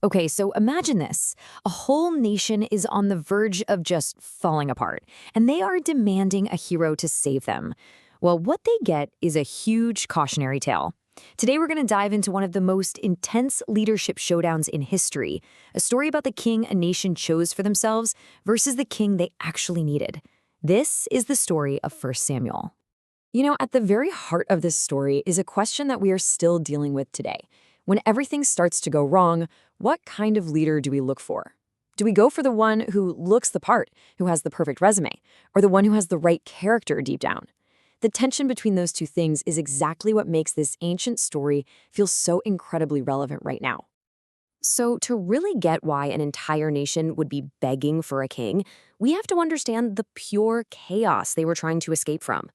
Okay, so imagine this. A whole nation is on the verge of just falling apart, and they are demanding a hero to save them. Well, what they get is a huge cautionary tale. Today, we're going to dive into one of the most intense leadership showdowns in history, a story about the king a nation chose for themselves versus the king they actually needed. This is the story of 1 Samuel. At the very heart of this story is a question that we are still dealing with today. When everything starts to go wrong, what kind of leader do we look for? Do we go for the one who looks the part, who has the perfect resume, or the one who has the right character deep down? The tension between those two things is exactly what makes this ancient story feel so incredibly relevant right now. So, to really get why an entire nation would be begging for a king, we have to understand the pure chaos they were trying to escape from.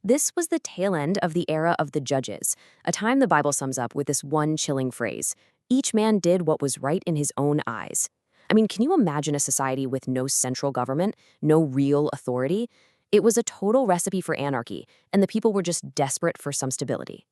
This was the tail end of the era of the Judges, a time the Bible sums up with this one chilling phrase: each man did what was right in his own eyes. I mean, can you imagine a society with no central government, no real authority? It was a total recipe for anarchy, and the people were just desperate for some stability.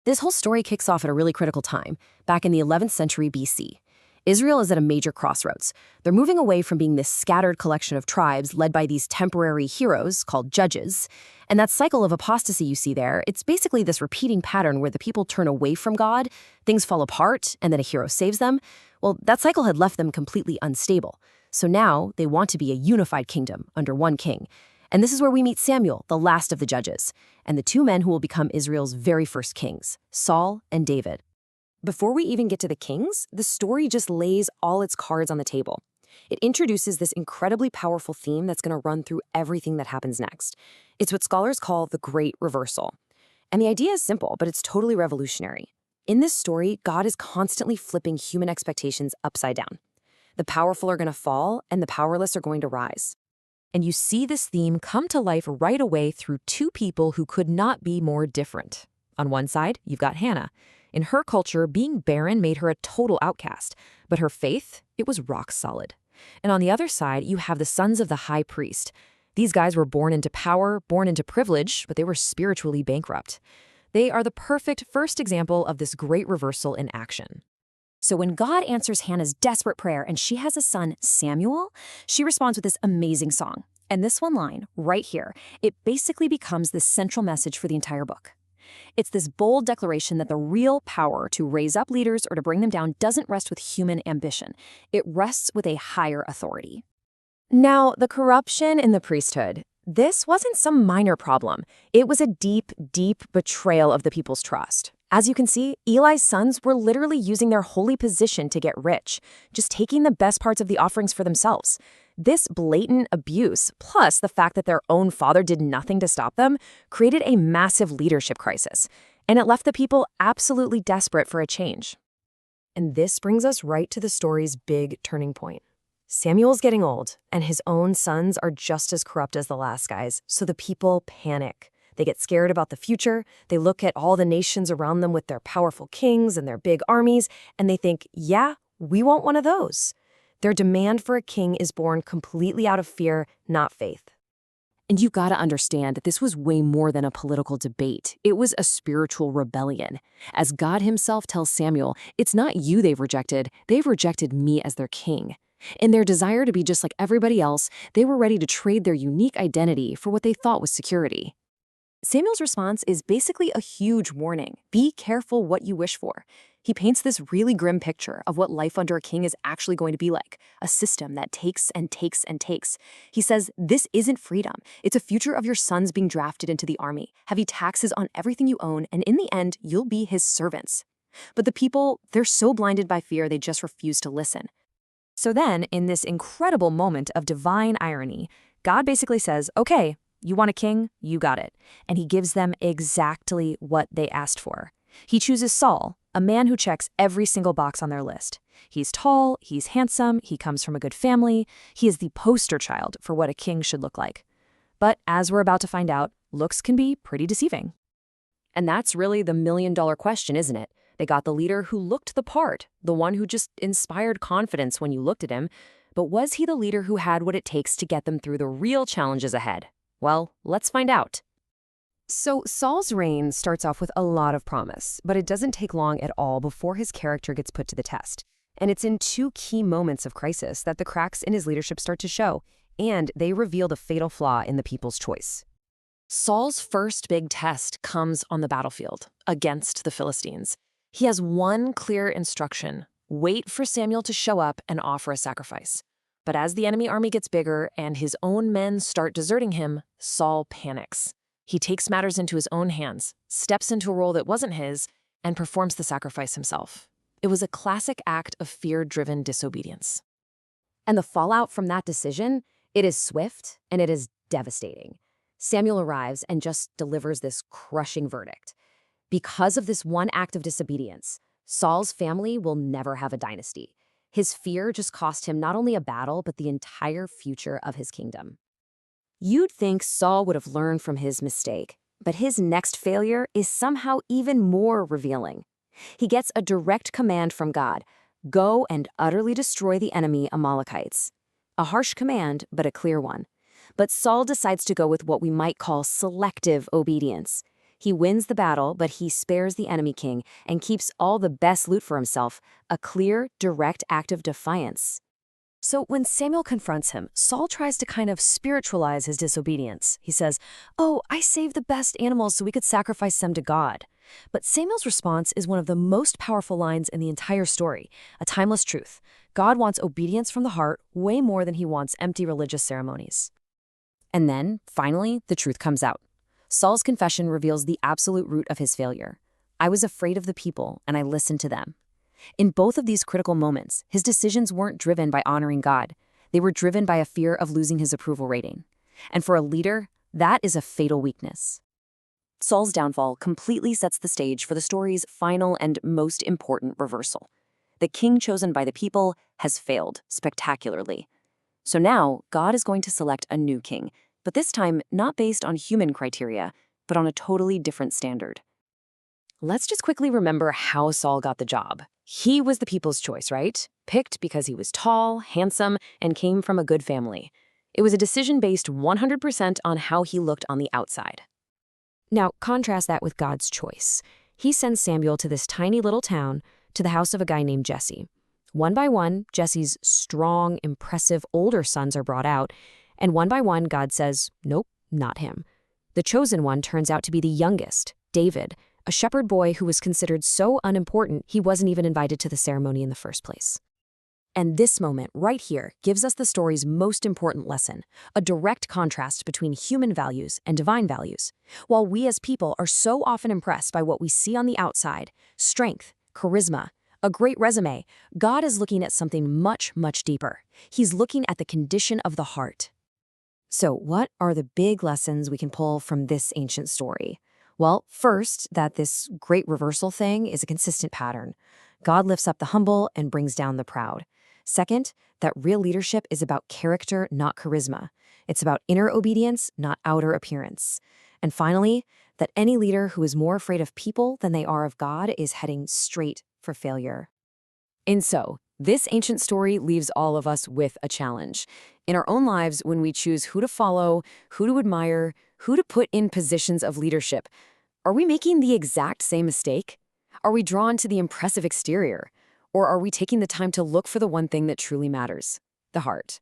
This whole story kicks off at a really critical time, back in the 11th century BC. Israel is at a major crossroads. They're moving away from being this scattered collection of tribes led by these temporary heroes called judges. And that cycle of apostasy you see there, it's basically this repeating pattern where the people turn away from God, things fall apart, and then a hero saves them. Well, that cycle had left them completely unstable. So now they want to be a unified kingdom under one king. And this is where we meet Samuel, the last of the judges, and the two men who will become Israel's very first kings, Saul and David. Before we even get to the kings, the story just lays all its cards on the table. It introduces this incredibly powerful theme that's going to run through everything that happens next. It's what scholars call the Great Reversal. And the idea is simple, but it's totally revolutionary. In this story, God is constantly flipping human expectations upside down. The powerful are going to fall, and the powerless are going to rise. And you see this theme come to life right away through two people who could not be more different. On one side, you've got Hannah. In her culture, being barren made her a total outcast, but her faith, it was rock solid. And on the other side, you have the sons of the high priest. These guys were born into power, born into privilege, but they were spiritually bankrupt. They are the perfect first example of this great reversal in action. So when God answers Hannah's desperate prayer and she has a son, Samuel, she responds with this amazing song. And this one line, right here, it basically becomes the central message for the entire book. It's this bold declaration that the real power to raise up leaders or to bring them down doesn't rest with human ambition. It rests with a higher authority. Now, the corruption in the priesthood, this wasn't some minor problem. It was a deep, deep betrayal of the people's trust. As you can see, Eli's sons were literally using their holy position to get rich, just taking the best parts of the offerings for themselves. This blatant abuse, plus the fact that their own father did nothing to stop them, created a massive leadership crisis, and it left the people absolutely desperate for a change. And this brings us right to the story's big turning point. Samuel's getting old, and his own sons are just as corrupt as the last guys, so the people panic. They get scared about the future, they look at all the nations around them with their powerful kings and their big armies, and they think, yeah, we want one of those. Their demand for a king is born completely out of fear, not faith. And you've got to understand that this was way more than a political debate. It was a spiritual rebellion. As God himself tells Samuel, it's not you they've rejected me as their king. In their desire to be just like everybody else, they were ready to trade their unique identity for what they thought was security. Samuel's response is basically a huge warning. Be careful what you wish for. He paints this really grim picture of what life under a king is actually going to be like, a system that takes and takes and takes. He says, this isn't freedom. It's a future of your sons being drafted into the army, heavy taxes on everything you own, and in the end, you'll be his servants. But the people, they're so blinded by fear, they just refuse to listen. So then, in this incredible moment of divine irony, God basically says, okay, you want a king? You got it. And he gives them exactly what they asked for. He chooses Saul, a man who checks every single box on their list. He's tall, he's handsome, he comes from a good family. He is the poster child for what a king should look like. But as we're about to find out, looks can be pretty deceiving. And that's really the million-dollar question, isn't it? They got the leader who looked the part, the one who just inspired confidence when you looked at him. But was he the leader who had what it takes to get them through the real challenges ahead? Well, let's find out. So Saul's reign starts off with a lot of promise, but it doesn't take long at all before his character gets put to the test. And it's in two key moments of crisis that the cracks in his leadership start to show, and they reveal the fatal flaw in the people's choice. Saul's first big test comes on the battlefield, against the Philistines. He has one clear instruction: wait for Samuel to show up and offer a sacrifice. But as the enemy army gets bigger and his own men start deserting him, Saul panics. He takes matters into his own hands, steps into a role that wasn't his, and performs the sacrifice himself. It was a classic act of fear-driven disobedience. And the fallout from that decision, it is swift and it is devastating. Samuel arrives and just delivers this crushing verdict. Because of this one act of disobedience, Saul's family will never have a dynasty. His fear just cost him not only a battle, but the entire future of his kingdom. You'd think Saul would have learned from his mistake, but his next failure is somehow even more revealing. He gets a direct command from God: go and utterly destroy the enemy Amalekites. A harsh command, but a clear one. But Saul decides to go with what we might call selective obedience. He wins the battle, but he spares the enemy king and keeps all the best loot for himself, a clear, direct act of defiance. So when Samuel confronts him, Saul tries to kind of spiritualize his disobedience. He says, "Oh, I saved the best animals so we could sacrifice them to God." But Samuel's response is one of the most powerful lines in the entire story, a timeless truth. God wants obedience from the heart way more than he wants empty religious ceremonies. And then, finally, the truth comes out. Saul's confession reveals the absolute root of his failure. I was afraid of the people, and I listened to them. In both of these critical moments, his decisions weren't driven by honoring God. They were driven by a fear of losing his approval rating. And for a leader, that is a fatal weakness. Saul's downfall completely sets the stage for the story's final and most important reversal. The king chosen by the people has failed spectacularly. So now, God is going to select a new king, but this time not based on human criteria, but on a totally different standard. Let's just quickly remember how Saul got the job. He was the people's choice, right? Picked because he was tall, handsome, and came from a good family. It was a decision based 100% on how he looked on the outside. Now, contrast that with God's choice. He sends Samuel to this tiny little town, to the house of a guy named Jesse. One by one, Jesse's strong, impressive older sons are brought out, and one by one, God says, nope, not him. The chosen one turns out to be the youngest, David, a shepherd boy who was considered so unimportant he wasn't even invited to the ceremony in the first place. And this moment right here gives us the story's most important lesson, a direct contrast between human values and divine values. While we as people are so often impressed by what we see on the outside, strength, charisma, a great resume, God is looking at something much, much deeper. He's looking at the condition of the heart. So what are the big lessons we can pull from this ancient story? Well, first, that this great reversal thing is a consistent pattern. God lifts up the humble and brings down the proud. Second, that real leadership is about character, not charisma. It's about inner obedience, not outer appearance. And finally, that any leader who is more afraid of people than they are of God is heading straight for failure. And so, this ancient story leaves all of us with a challenge. In our own lives, when we choose who to follow, who to admire, who to put in positions of leadership, are we making the exact same mistake? Are we drawn to the impressive exterior? Or are we taking the time to look for the one thing that truly matters, the heart?